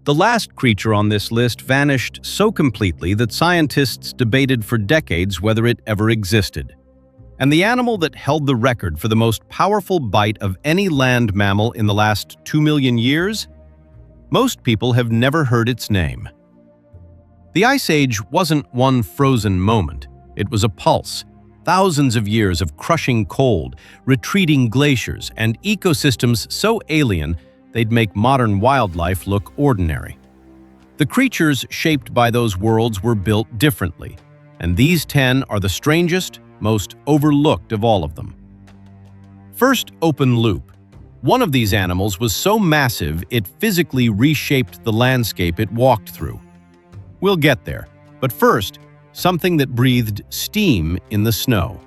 The last creature on this list vanished so completely that scientists debated for decades whether it ever existed. And the animal that held the record for the most powerful bite of any land mammal in the last 2 million years? Most people have never heard its name. The Ice Age wasn't one frozen moment. It was a pulse. Thousands of years of crushing cold, retreating glaciers, and ecosystems so alien they'd make modern wildlife look ordinary. The creatures shaped by those worlds were built differently, and these 10 are the strangest, most overlooked of all of them. First, open loop. One of these animals was so massive it physically reshaped the landscape it walked through. We'll get there, but first, something that breathed steam in the snow.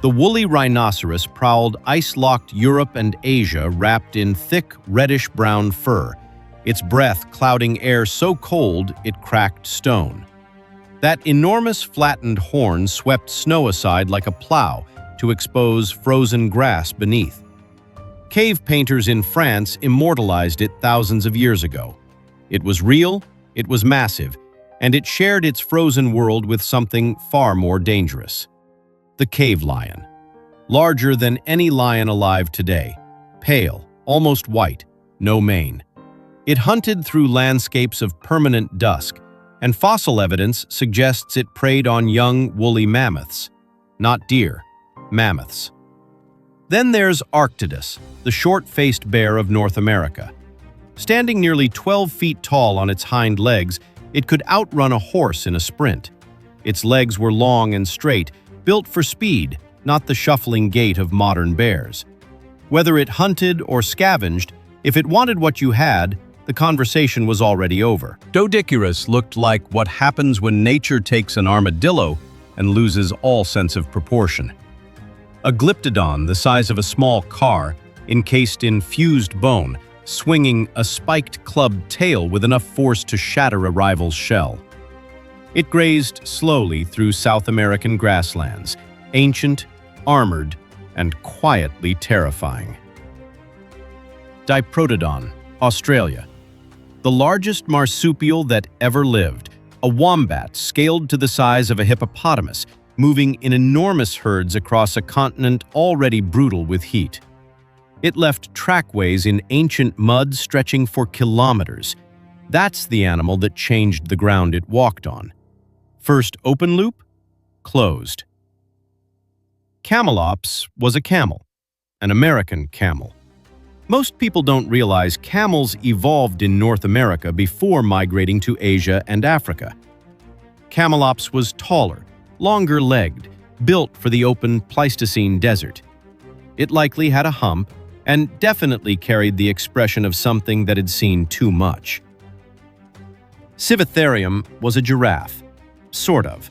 The woolly rhinoceros prowled ice-locked Europe and Asia wrapped in thick, reddish-brown fur, its breath clouding air so cold it cracked stone. That enormous flattened horn swept snow aside like a plow to expose frozen grass beneath. Cave painters in France immortalized it thousands of years ago. It was real, it was massive, and it shared its frozen world with something far more dangerous. The cave lion. Larger than any lion alive today. Pale, almost white, no mane. It hunted through landscapes of permanent dusk, and fossil evidence suggests it preyed on young woolly mammoths. Not deer, mammoths. Then there's Arctodus, the short-faced bear of North America. Standing nearly 12 feet tall on its hind legs, it could outrun a horse in a sprint. Its legs were long and straight, built for speed, not the shuffling gait of modern bears. Whether it hunted or scavenged, if it wanted what you had, the conversation was already over. Doedicurus looked like what happens when nature takes an armadillo and loses all sense of proportion. A Glyptodon the size of a small car, encased in fused bone, swinging a spiked clubbed tail with enough force to shatter a rival's shell. It grazed slowly through South American grasslands, ancient, armored, and quietly terrifying. Diprotodon, Australia. The largest marsupial that ever lived, a wombat scaled to the size of a hippopotamus, moving in enormous herds across a continent already brutal with heat. It left trackways in ancient mud stretching for kilometers. That's the animal that changed the ground it walked on. First open loop, closed. Camelops was a camel, an American camel. Most people don't realize camels evolved in North America before migrating to Asia and Africa. Camelops was taller, longer-legged, built for the open Pleistocene desert. It likely had a hump and definitely carried the expression of something that had seen too much. Sivatherium was a giraffe. Sort of.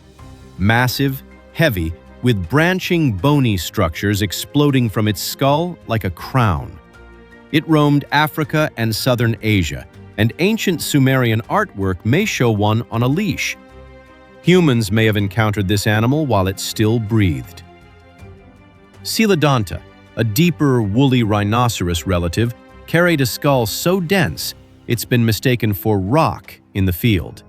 Massive, heavy, with branching bony structures exploding from its skull like a crown. It roamed Africa and southern Asia, and ancient Sumerian artwork may show one on a leash. Humans may have encountered this animal while it still breathed. Coelodonta, a deeper woolly rhinoceros relative, carried a skull so dense it's been mistaken for rock in the field.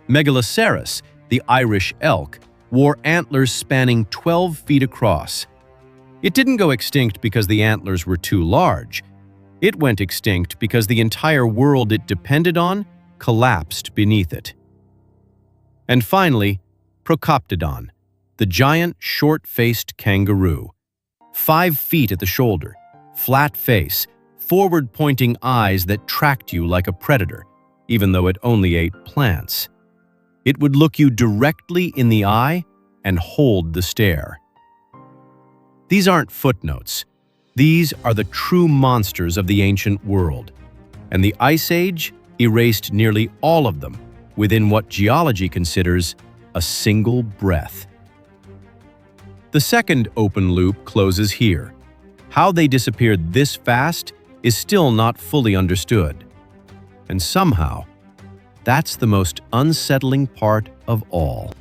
Megaloceros, the Irish elk, wore antlers spanning 12 feet across. It didn't go extinct because the antlers were too large. It went extinct because the entire world it depended on collapsed beneath it. And finally, Procoptodon, the giant short-faced kangaroo. 5 feet at the shoulder, flat face, forward-pointing eyes that tracked you like a predator, even though it only ate plants. It would look you directly in the eye and hold the stare. These aren't footnotes. These are the true monsters of the ancient world, and the Ice Age erased nearly all of them within what geology considers a single breath. The second open loop closes here. How they disappeared this fast is still not fully understood. And somehow, that's the most unsettling part of all.